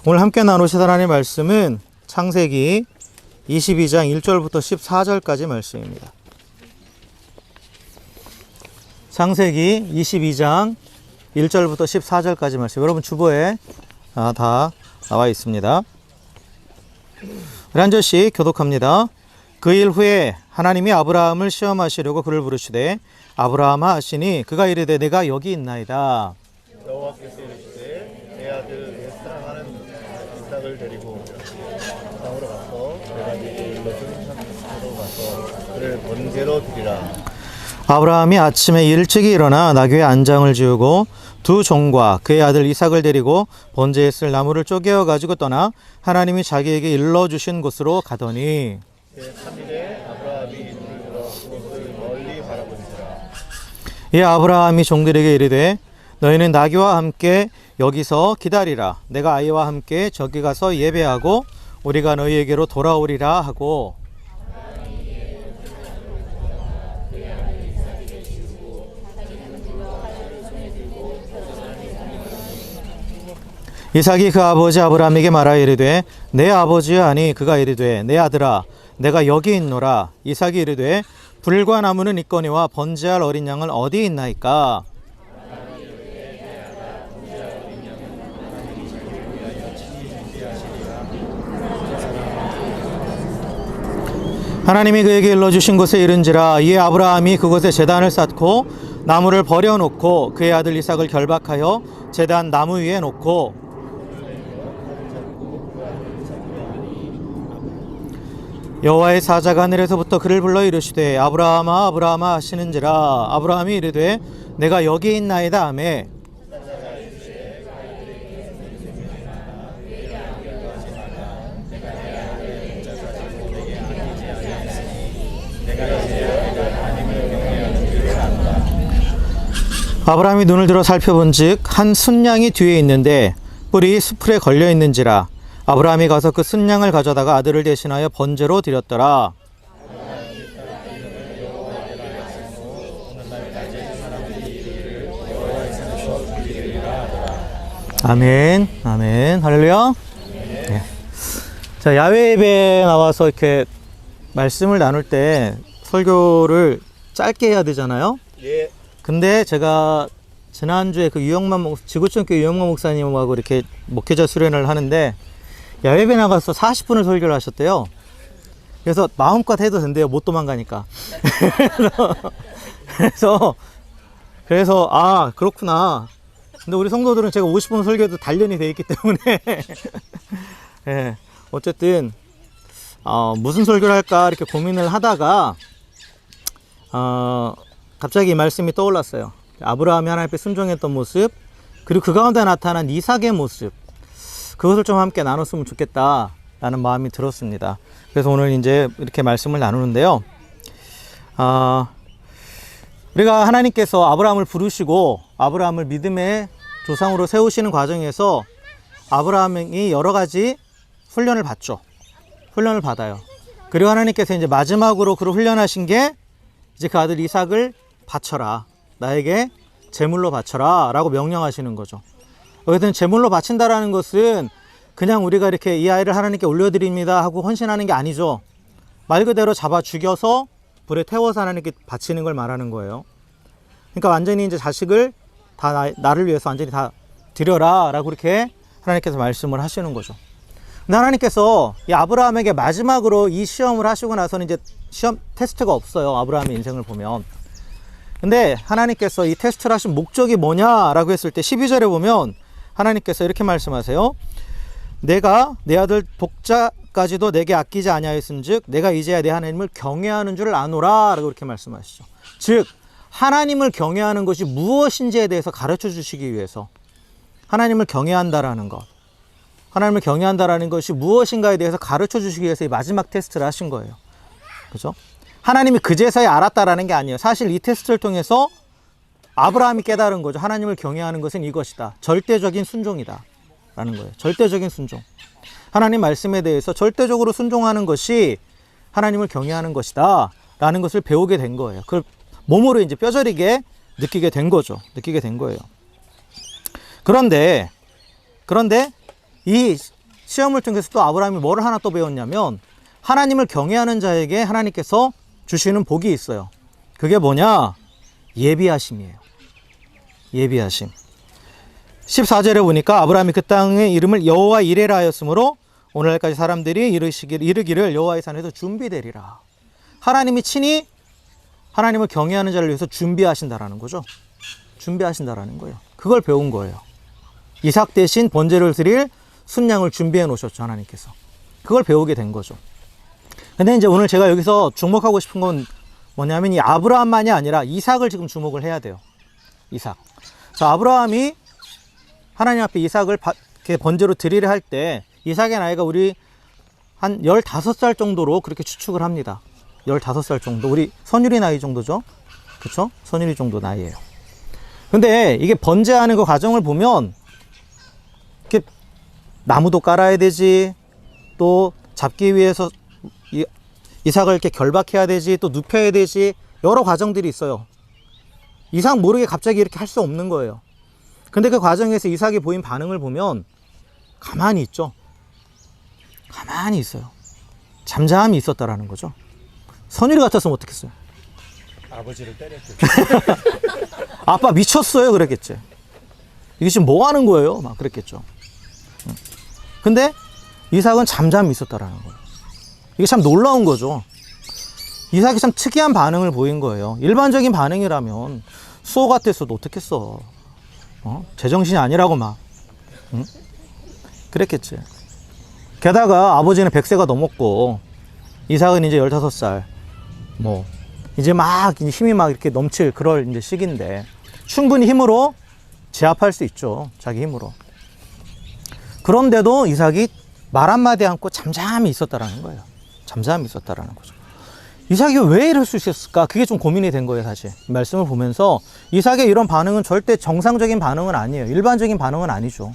오늘 함께 나누실 하나님의 말씀은 창세기 22장 1절부터 14절까지 말씀입니다. 창세기 22장 1절부터 14절까지 말씀. 여러분 주보에 다 나와 있습니다. 우리 한 절씩 교독합니다. 그 일 후에 하나님이 아브라함을 시험하시려고 그를 부르시되 아브라함아 하시니 그가 이르되 내가 여기 있나이다. 여호와께서 이르시되 내 아들 내 사랑하는 이삭을 데리고 오라. 땅으로 가서 내가 네게 일러준 산으로 가서 그를 번제로 드리라. 아브라함이 아침에 일찍이 일어나 나귀의 안장을 지우고 두 종과 그의 아들 이삭을 데리고 번제에 쓸 나무를 쪼개어 가지고 떠나 하나님이 자기에게 일러주신 곳으로 가더니 제3일에 아브라함이 눈을 들어 그곳을 멀리 바라본지라. 이 아브라함이 종들에게 이르되 너희는 나귀와 함께 여기서 기다리라. 내가 아이와 함께 저기 가서 예배하고 우리가 너희에게로 돌아오리라 하고 이삭이 그 아버지 아브라함에게 말하여 이르되 내 아버지여 하니 그가 이르되 내 아들아 내가 여기 있노라. 이삭이 이르되 불과 나무는 있거니와 번제할 어린 양은 어디 있나이까. 하나님이 그에게 일러주신 곳에 이른지라. 이에 아브라함이 그곳에 제단을 쌓고 나무를 버려놓고 그의 아들 이삭을 결박하여 제단 나무 위에 놓고 여호와의 사자가 하늘에서부터 그를 불러 이르시되 아브라함아 아브라함아 하시는지라. 아브라함이 이르되 내가 여기 있나이다 하매 아브라함이 눈을 들어 살펴본즉 한 순양이 뒤에 있는데 뿔이 수풀에 걸려 있는지라. 아브라함이 가서 그 순양을 가져다가 아들을 대신하여 번제로 드렸더라. 아멘, 아멘, 할렐루야. 네. 자, 야외 예배에 나와서 이렇게 말씀을 나눌 때 설교를 짧게 해야 되잖아요. 예. 근데 제가 지난주에 그 지구촌교회 유영만 목사님하고 이렇게 목회자 수련을 하는데 야외에 나가서 40분을 설교를 하셨대요. 그래서 마음껏 해도 된대요. 못 도망가니까. 그래서 아 그렇구나. 근데 우리 성도들은 제가 50분 설교도 단련이 돼 있기 때문에 네, 어쨌든 무슨 설교를 할까 이렇게 고민을 하다가 갑자기 이 말씀이 떠올랐어요. 아브라함이 하나님 앞에 순종했던 모습, 그리고 그 가운데 나타난 이삭의 모습, 그것을 좀 함께 나눴으면 좋겠다라는 마음이 들었습니다. 그래서 오늘 이제 이렇게 말씀을 나누는데요. 우리가 하나님께서 아브라함을 부르시고 아브라함을 믿음의 조상으로 세우시는 과정에서 아브라함이 여러 가지 훈련을 받죠. 훈련을 받아요. 그리고 하나님께서 이제 마지막으로 그를 훈련하신 게 이제 그 아들 이삭을 바쳐라. 나에게 제물로 바쳐라 라고 명령하시는 거죠. 어쨌든 제물로 바친다라는 것은 그냥 우리가 이렇게 이 아이를 하나님께 올려드립니다 하고 헌신하는 게 아니죠. 말 그대로 잡아 죽여서 불에 태워서 하나님께 바치는 걸 말하는 거예요. 그러니까 완전히 이제 자식을 다 나를 위해서 완전히 다 드려라 라고 이렇게 하나님께서 말씀을 하시는 거죠. 근데 하나님께서 이 아브라함에게 마지막으로 이 시험을 하시고 나서는 이제 시험 테스트가 없어요. 아브라함의 인생을 보면. 근데 하나님께서 이 테스트를 하신 목적이 뭐냐라고 했을 때 12절에 보면 하나님께서 이렇게 말씀하세요. 내가 내 아들 독자까지도 내게 아끼지 아니하였은즉 내가 이제야 내 하나님을 경외하는 줄을 아노라 라고 이렇게 말씀하시죠. 즉 하나님을 경외하는 것이 무엇인지에 대해서 가르쳐 주시기 위해서 하나님을 경외한다라는 것, 하나님을 경외한다라는 것이 무엇인가에 대해서 가르쳐 주시기 위해서 이 마지막 테스트를 하신 거예요. 그죠? 하나님이 그제서야 알았다라는 게 아니에요. 사실 이 테스트를 통해서 아브라함이 깨달은 거죠. 하나님을 경외하는 것은 이것이다. 절대적인 순종이다 라는 거예요. 절대적인 순종. 하나님 말씀에 대해서 절대적으로 순종하는 것이 하나님을 경외하는 것이다 라는 것을 배우게 된 거예요. 그걸 몸으로 이제 뼈저리게 느끼게 된 거죠. 느끼게 된 거예요. 그런데 이 시험을 통해서 또 아브라함이 뭐를 하나 또 배웠냐면 하나님을 경외하는 자에게 하나님께서 주시는 복이 있어요. 그게 뭐냐? 예비하심이에요. 예비하심. 14절에 보니까 아브라함이 그 땅의 이름을 여호와 이레라 하였으므로 오늘날까지 사람들이 이르기를 여호와의 산에서 준비되리라. 하나님이 친히 하나님을 경외하는 자를 위해서 준비하신다라는 거죠. 준비하신다라는 거예요. 그걸 배운 거예요. 이삭 대신 번제를 드릴 순양을 준비해 놓으셨죠, 하나님께서. 그걸 배우게 된 거죠. 근데 이제 오늘 제가 여기서 주목하고 싶은 건 뭐냐면 이 아브라함만이 아니라 이삭을 지금 주목을 해야 돼요. 이삭. 자, 아브라함이 하나님 앞에 이삭을 번제로 드리려 할 때 이삭의 나이가 우리 한 15살 정도로 그렇게 추측을 합니다. 15살 정도. 우리 선율이 나이 정도죠. 그쵸? 선율이 정도 나이예요. 근데 이게 번제하는 그 과정을 보면 이렇게 나무도 깔아야 되지, 또 잡기 위해서 이삭을 이렇게 결박해야 되지, 또 눕혀야 되지, 여러 과정들이 있어요. 이삭 모르게 갑자기 이렇게 할 수 없는 거예요. 근데 그 과정에서 이삭이 보인 반응을 보면 가만히 있죠. 가만히 있어요. 잠잠히 있었다라는 거죠. 선율이 같았으면 어떻겠어요? 아버지를 때렸죠. 아빠 미쳤어요 그랬겠지. 이게 지금 뭐 하는 거예요? 막 그랬겠죠. 근데 이삭은 잠잠히 있었다라는 거예요. 이게 참 놀라운 거죠. 이삭이 참 특이한 반응을 보인 거예요. 일반적인 반응이라면 수호 같았어도 어떻겠어. 제정신이 아니라고 막. 응? 그랬겠지. 게다가 아버지는 100세가 넘었고 이삭은 이제 15살. 뭐 이제 막 힘이 막 이렇게 넘칠 그럴 이제 시기인데 충분히 힘으로 제압할 수 있죠. 자기 힘으로. 그런데도 이삭이 말 한마디 않고 잠잠히 있었다라는 거예요. 잠잠히 있었다라는 거죠. 이삭이 왜 이럴 수 있었을까? 그게 좀 고민이 된 거예요, 사실. 이 말씀을 보면서 이삭의 이런 반응은 절대 정상적인 반응은 아니에요. 일반적인 반응은 아니죠.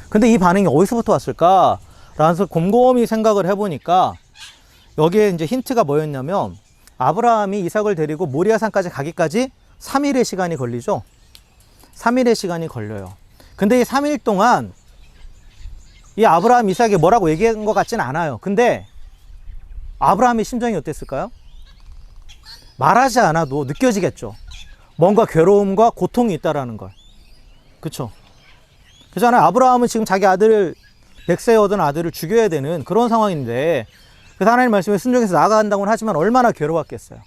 근데 이 반응이 어디서부터 왔을까? 라면서 곰곰이 생각을 해보니까 여기에 이제 힌트가 뭐였냐면 아브라함이 이삭을 데리고 모리아산까지 가기까지 3일의 시간이 걸리죠. 3일의 시간이 걸려요. 근데 이 3일 동안 이 아브라함 이삭이 뭐라고 얘기한 것 같진 않아요. 근데 아브라함의 심정이 어땠을까요? 말하지 않아도 느껴지겠죠. 뭔가 괴로움과 고통이 있다라는 걸. 그쵸? 그렇잖아요. 아브라함은 지금 자기 아들을 100세에 얻은 아들을 죽여야 되는 그런 상황인데 그래서 하나님 말씀에 순종해서 나아간다고는 하지만 얼마나 괴로웠겠어요.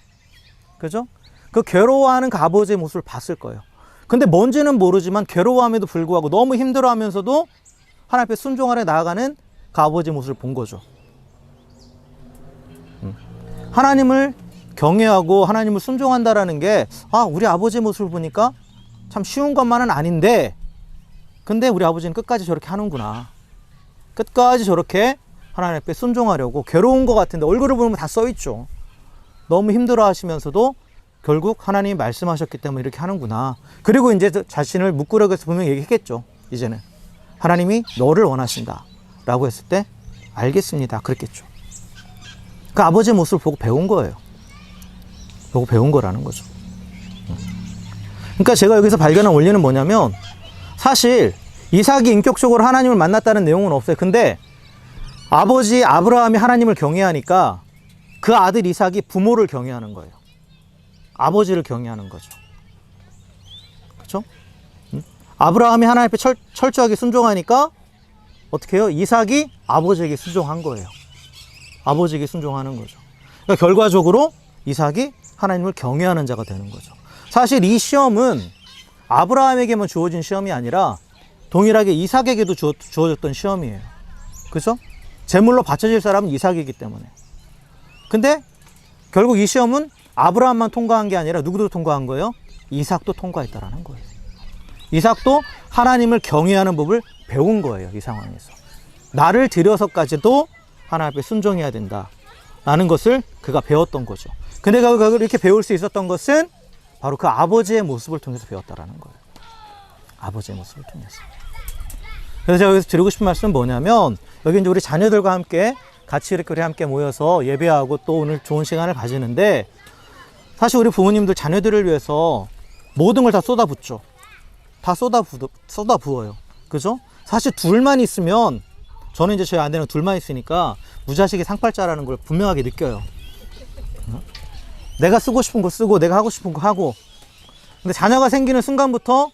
그죠? 그 괴로워하는 그 아버지의 모습을 봤을 거예요. 근데 뭔지는 모르지만 괴로워함에도 불구하고 너무 힘들어하면서도 하나님 앞에 순종하려 나아가는 그 아버지의 모습을 본 거죠. 하나님을 경외하고 하나님을 순종한다라는 게 우리 아버지의 모습을 보니까 참 쉬운 것만은 아닌데 근데 우리 아버지는 끝까지 저렇게 하는구나. 끝까지 저렇게 하나님 앞에 순종하려고 괴로운 것 같은데 얼굴을 보면 다 써있죠. 너무 힘들어 하시면서도 결국 하나님이 말씀하셨기 때문에 이렇게 하는구나. 그리고 이제 자신을 묵구력에서 분명히 얘기했겠죠. 이제는 하나님이 너를 원하신다 라고 했을 때 알겠습니다 그랬겠죠. 그 아버지의 모습을 보고 배운 거예요. 보고 배운 거라는 거죠. 그러니까 제가 여기서 발견한 원리는 뭐냐면 사실 이삭이 인격적으로 하나님을 만났다는 내용은 없어요. 근데 아버지 아브라함이 하나님을 경외하니까 그 아들 이삭이 부모를 경외하는 거예요. 아버지를 경외하는 거죠. 그렇죠? 아브라함이 하나님 앞에 철저하게 순종하니까 어떻게 해요? 이삭이 아버지에게 순종한 거예요. 아버지에게 순종하는 거죠. 그러니까 결과적으로 이삭이 하나님을 경외하는 자가 되는 거죠. 사실 이 시험은 아브라함에게만 주어진 시험이 아니라 동일하게 이삭에게도 주어졌던 시험이에요. 그죠? 제물로 바쳐질 사람은 이삭이기 때문에. 근데 결국 이 시험은 아브라함만 통과한 게 아니라 누구도 통과한 거예요? 이삭도 통과했다라는 거예요. 이삭도 하나님을 경외하는 법을 배운 거예요. 이 상황에서. 나를 들여서까지도 하나님 앞에 순종해야 된다 라는 것을 그가 배웠던 거죠. 근데 그가 이렇게 배울 수 있었던 것은 바로 그 아버지의 모습을 통해서 배웠다라는 거예요. 아버지의 모습을 통해서. 그래서 제가 여기서 드리고 싶은 말씀은 뭐냐면 여기 이제 우리 자녀들과 함께 같이 이렇게 우리 함께 모여서 예배하고 또 오늘 좋은 시간을 가지는데 사실 우리 부모님들 자녀들을 위해서 모든 걸 다 쏟아붓죠. 다 쏟아부어요. 그죠? 사실 둘만 있으면 저는 이제 저희 아내랑 둘만 있으니까 무자식이 상팔자라는 걸 분명하게 느껴요. 내가 쓰고 싶은 거 쓰고 내가 하고 싶은 거 하고. 근데 자녀가 생기는 순간부터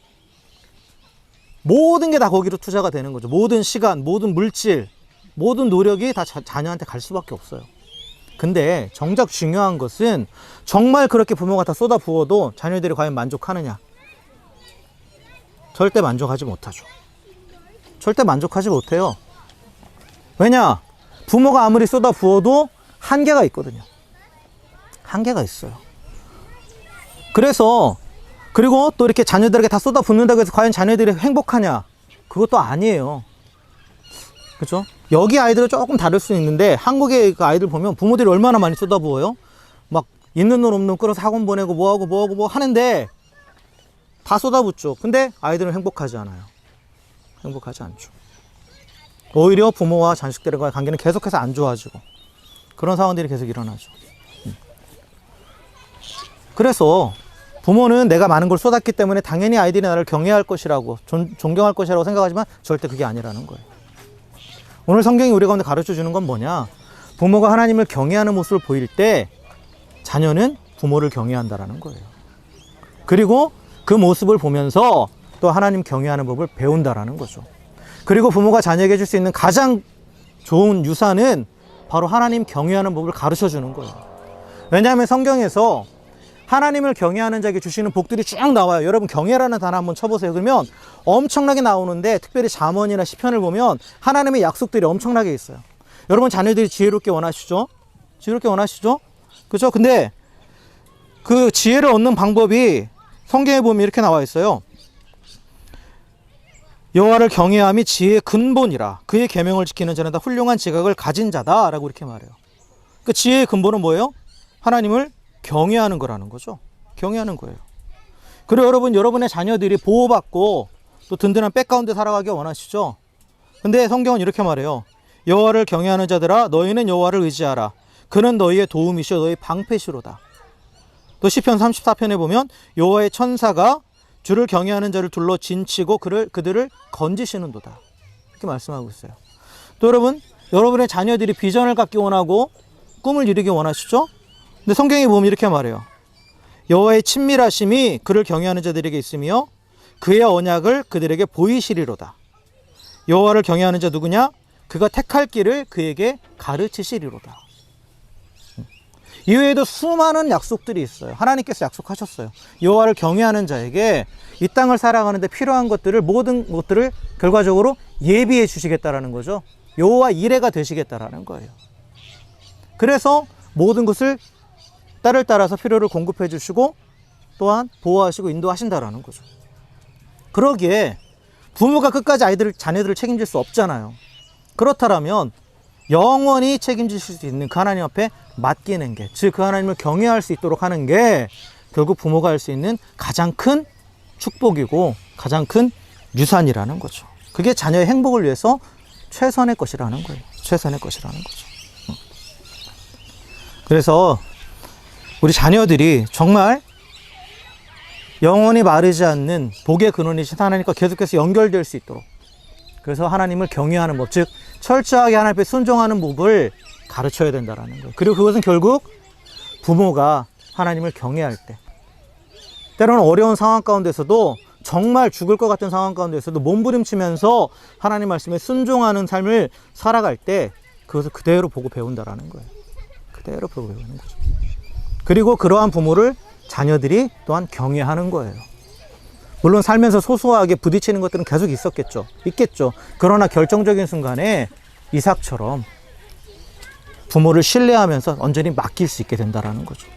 모든 게 다 거기로 투자가 되는 거죠. 모든 시간, 모든 물질, 모든 노력이 다 자녀한테 갈 수밖에 없어요. 근데 정작 중요한 것은 정말 그렇게 부모가 다 쏟아 부어도 자녀들이 과연 만족하느냐? 절대 만족하지 못하죠. 절대 만족하지 못해요. 왜냐? 부모가 아무리 쏟아 부어도 한계가 있거든요. 한계가 있어요. 그래서 그리고 또 이렇게 자녀들에게 다 쏟아 붓는다고 해서 과연 자녀들이 행복하냐? 그것도 아니에요. 그렇죠? 여기 아이들은 조금 다를 수 있는데 한국의 그 아이들 보면 부모들이 얼마나 많이 쏟아부어요? 막 있는 돈 없는 돈 끌어서 학원 보내고 뭐하고 뭐 하는데 다 쏟아붓죠. 근데 아이들은 행복하지 않아요. 행복하지 않죠. 오히려 부모와 자식들과의 관계는 계속해서 안 좋아지고 그런 상황들이 계속 일어나죠. 그래서 부모는 내가 많은 걸 쏟았기 때문에 당연히 아이들이 나를 경외할 것이라고 존경할 것이라고 생각하지만 절대 그게 아니라는 거예요. 오늘 성경이 우리 가운데 가르쳐 주는 건 뭐냐? 부모가 하나님을 경외하는 모습을 보일 때 자녀는 부모를 경외한다라는 거예요. 그리고 그 모습을 보면서 또 하나님 경외하는 법을 배운다라는 거죠. 그리고 부모가 자녀에게 줄 수 있는 가장 좋은 유산은 바로 하나님 경외하는 법을 가르쳐 주는 거예요. 왜냐하면 성경에서 하나님을 경외하는 자에게 주시는 복들이 쭉 나와요. 여러분 경외라는 단어 한번 쳐보세요. 그러면 엄청나게 나오는데 특별히 잠언이나 시편을 보면 하나님의 약속들이 엄청나게 있어요. 여러분 자녀들이 지혜롭게 원하시죠? 지혜롭게 원하시죠? 그렇죠? 근데 그 지혜를 얻는 방법이 성경에 보면 이렇게 나와 있어요. 여호와를 경외함이 지혜의 근본이라 그의 계명을 지키는 자는 다 훌륭한 지각을 가진 자다 라고 이렇게 말해요. 그 지혜의 근본은 뭐예요? 하나님을 경외하는 거라는 거죠. 경외하는 거예요. 그리고 여러분, 여러분의 자녀들이 보호받고 또 든든한 백 가운데 살아가기 원하시죠? 근데 성경은 이렇게 말해요. 여호와를 경외하는 자들아 너희는 여호와를 의지하라. 그는 너희의 도움이시오 너희 방패시로다. 또 시편 34편에 보면 여호와의 천사가 주를 경외하는 자를 둘러 진치고 그들을 건지시는도다. 이렇게 말씀하고 있어요. 또 여러분, 여러분의 자녀들이 비전을 갖기 원하고 꿈을 이루기 원하시죠? 근데 성경에 보면 이렇게 말해요. 여호와의 친밀하심이 그를 경외하는 자들에게 있으며 그의 언약을 그들에게 보이시리로다. 여호와를 경외하는 자 누구냐? 그가 택할 길을 그에게 가르치시리로다. 이외에도 수많은 약속들이 있어요. 하나님께서 약속하셨어요. 여호와를 경외하는 자에게 이 땅을 살아가는 데 필요한 것들을 모든 것들을 결과적으로 예비해 주시겠다라는 거죠. 여호와 이레가 되시겠다라는 거예요. 그래서 모든 것을 때를 따라서 필요를 공급해 주시고 또한 보호하시고 인도하신다라는 거죠. 그러기에 부모가 끝까지 자녀들을 책임질 수 없잖아요. 그렇다면 영원히 책임지실 수 있는 그 하나님 앞에 맡기는 게, 즉 그 하나님을 경외할 수 있도록 하는 게 결국 부모가 할 수 있는 가장 큰 축복이고 가장 큰 유산이라는 거죠. 그게 자녀의 행복을 위해서 최선의 것이라는 거예요. 최선의 것이라는 거죠. 그래서 우리 자녀들이 정말 영원히 마르지 않는 복의 근원이신 하나님과 계속해서 연결될 수 있도록, 그래서 하나님을 경외하는 법, 즉 철저하게 하나님 앞에 순종하는 법을 가르쳐야 된다는 거예요. 그리고 그것은 결국 부모가 하나님을 경외할 때, 때로는 어려운 상황 가운데서도 정말 죽을 것 같은 상황 가운데서도 몸부림치면서 하나님 말씀에 순종하는 삶을 살아갈 때 그것을 그대로 보고 배운다는 거예요. 그대로 보고 배우는 거죠. 그리고 그러한 부모를 자녀들이 또한 경외하는 거예요. 물론 살면서 소소하게 부딪히는 것들은 계속 있겠죠. 그러나 결정적인 순간에 이삭처럼 부모를 신뢰하면서 온전히 맡길 수 있게 된다는 거죠.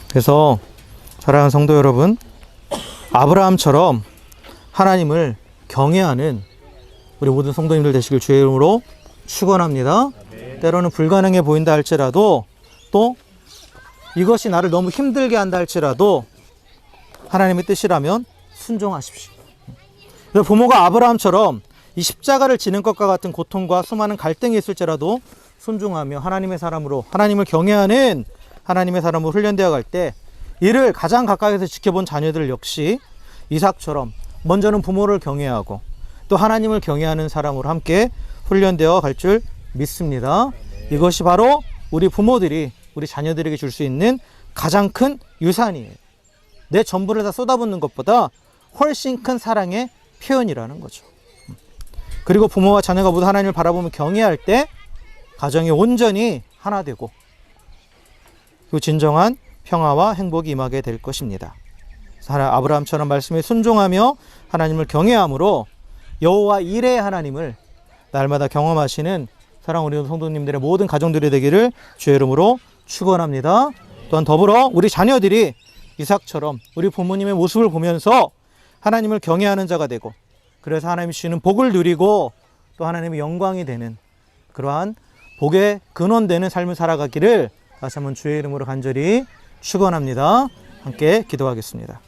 그래서 사랑하는 성도 여러분, 아브라함처럼 하나님을 경외하는 우리 모든 성도님들 되시길 주의 이름으로 축원합니다. 때로는 불가능해 보인다 할지라도, 또 이것이 나를 너무 힘들게 한다 할지라도 하나님의 뜻이라면 순종하십시오. 그래서 부모가 아브라함처럼 이 십자가를 지는 것과 같은 고통과 수많은 갈등이 있을지라도 순종하며 하나님의 사람으로, 하나님을 경외하는 하나님의 사람으로 훈련되어 갈 때 이를 가장 가까이서 지켜본 자녀들 역시 이삭처럼 먼저는 부모를 경외하고 또 하나님을 경외하는 사람으로 함께 훈련되어 갈 줄 믿습니다. 이것이 바로 우리 부모들이 우리 자녀들에게 줄 수 있는 가장 큰 유산이에요. 내 전부를 다 쏟아붓는 것보다 훨씬 큰 사랑의 표현이라는 거죠. 그리고 부모와 자녀가 모두 하나님을 바라보며 경외할 때 가정이 온전히 하나 되고 그 진정한 평화와 행복이 임하게 될 것입니다. 아브라함처럼 말씀에 순종하며 하나님을 경외함으로 여호와 이레의 하나님을 날마다 경험하시는 사랑 우리 성도님들의 모든 가정들이 되기를 주의 이름으로 축원합니다. 또한 더불어 우리 자녀들이 이삭처럼 우리 부모님의 모습을 보면서 하나님을 경외하는 자가 되고 그래서 하나님이 주시는 복을 누리고 또 하나님의 영광이 되는 그러한 복의 근원되는 삶을 살아가기를 다시 한번 주의 이름으로 간절히 축원합니다. 함께 기도하겠습니다.